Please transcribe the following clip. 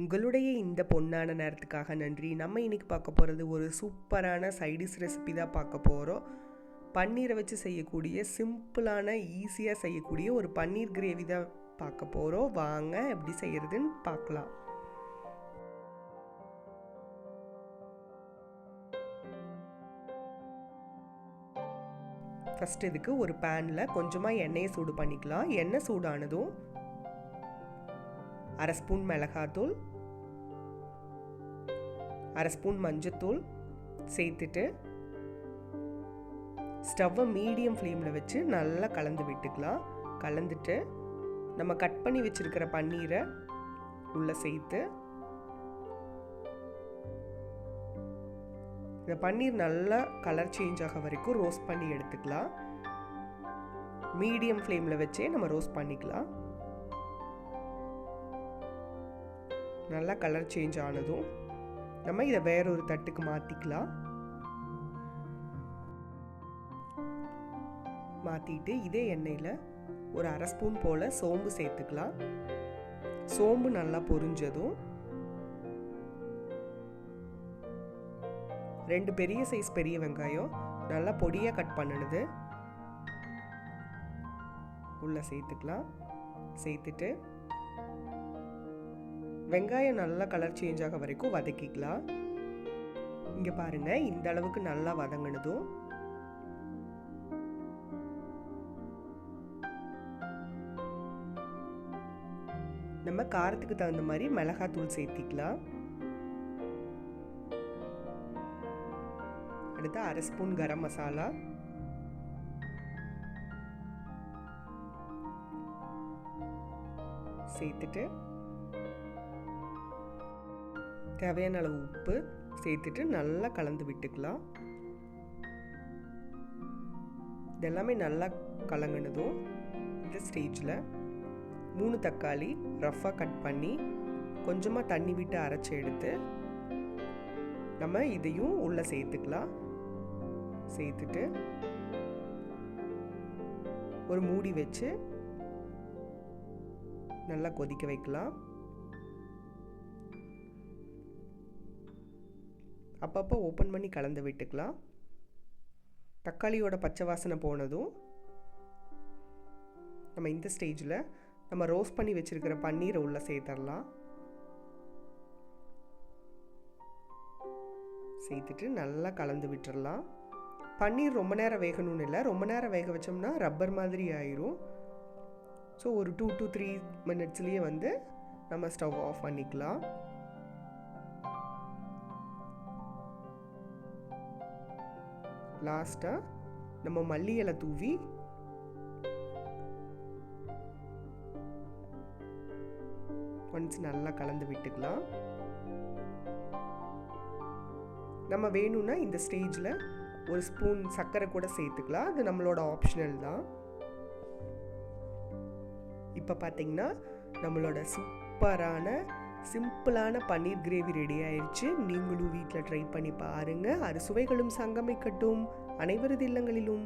உங்களுடைய இந்த பொன்னான நேரத்துக்காக நன்றி. நம்ம இன்றைக்கி பார்க்க போகிறது ஒரு சூப்பரான சைடிஷ் ரெசிபி தான் பார்க்க போகிறோம். பன்னீரை வச்சு செய்யக்கூடிய சிம்பிளான ஈஸியாக செய்யக்கூடிய ஒரு பன்னீர் கிரேவி தான் பார்க்க போகிறோம். வாங்க எப்படி செய்கிறதுன்னு பார்க்கலாம். ஃபஸ்ட் இதுக்கு ஒரு பேனில் கொஞ்சமாக எண்ணெயை சூடு பண்ணிக்கலாம். எண்ணெய் சூடானதும் 1/2 ஸ்பூன் மிளகாத்தூள், 1/2 ஸ்பூன் மஞ்சத்தூள் சேர்த்துட்டு ஸ்டவ்வை மீடியம் ஃப்ளேமில் வச்சு நல்லா கலந்து விட்டுக்கலாம். கலந்துட்டு நம்ம கட் பண்ணி வச்சுருக்கிற பன்னீரை உள்ளே சேர்த்து இந்த பன்னீர் நல்லா கலர் சேஞ்ச் ஆக வரைக்கும் ரோஸ்ட் பண்ணி எடுத்துக்கலாம். மீடியம் ஃப்ளேமில் வச்சே நம்ம ரோஸ்ட் பண்ணிக்கலாம். நல்லா கலர் சேஞ்ச் ஆனதும் நம்ம இதை வேறொரு தட்டுக்கு மாற்றிக்கலாம். மாற்றிட்டு இதே எண்ணெயில் ஒரு 1/2 ஸ்பூன் போல் சோம்பு சேர்த்துக்கலாம். சோம்பு நல்லா பொரிஞ்சதும் 2 பெரிய சைஸ் பெரிய வெங்காயம் நல்லா பொடியாக கட் பண்ணினது உள்ளே சேர்த்துக்கலாம். சேர்த்துட்டு வெங்காயம் நல்லா கலர் சேஞ்ச் ஆக வரைக்கும் வதக்கிக்கலாம். இங்கே பாருங்கள், இந்த அளவுக்கு நல்லா வதங்கினதும் நம்ம காரத்துக்கு தகுந்த மாதிரி மிளகாத்தூள் சேர்த்திக்கலாம். அடுத்து 1/2 ஸ்பூன் கரம் மசாலா, சேர்த்துட்டு தேவையான அளவு உப்பு சேர்த்துட்டு நல்லா கலந்து விட்டுக்கலாம். இதெல்லாமே நல்லா கலங்கினதும் இந்த ஸ்டேஜில் 3 தக்காளி ரஃப்பாக கட் பண்ணி கொஞ்சமாக தண்ணி விட்டு அரைச்சி எடுத்து நம்ம இதையும் உள்ளே சேர்த்துக்கலாம். சேர்த்துட்டு ஒரு மூடி வச்சு நல்லா கொதிக்க வைக்கலாம். அப்பப்போ ஓப்பன் பண்ணி கலந்து விட்டுக்கலாம். தக்காளியோட பச்சை வாசனை போனதும் நம்ம இந்த ஸ்டேஜில் நம்ம ரோஸ்ட் பண்ணி வச்சுருக்கிற பன்னீரை உள்ளே சேர்த்துடலாம். சேர்த்துட்டு நல்லா கலந்து விட்டுடலாம். பன்னீர் ரொம்ப நேரம் வேகணும்னு இல்லை, ரொம்ப நேரம் வேக வச்சோம்னா ரப்பர் மாதிரி ஆயிரும். ஸோ ஒரு 2 to 3 மினிட்ஸ்லேயே நம்ம ஸ்டவ் ஆஃப் பண்ணிக்கலாம். லாஸ்ட்டாக நம்ம மல்லி இலை தூவி ஒன்ஸ் நல்லா கலந்து விட்டுக்கலாம். நம்ம வேணும்னா இந்த ஸ்டேஜில் ஒரு ஸ்பூன் சர்க்கரை கூட சேர்த்துக்கலாம். அது நம்மளோட ஆப்ஷனல் தான். இப்போ பார்த்தீங்கன்னா நம்மளோட சூப்பரான சிம்பிளான பன்னீர் கிரேவி ரெடி ஆயிடுச்சு. நீங்களும் வீட்டில் ட்ரை பண்ணி பாருங்கள். அறுசுவைகளும் சங்கமிக்கட்டும் அனைவரது இல்லங்களிலும்.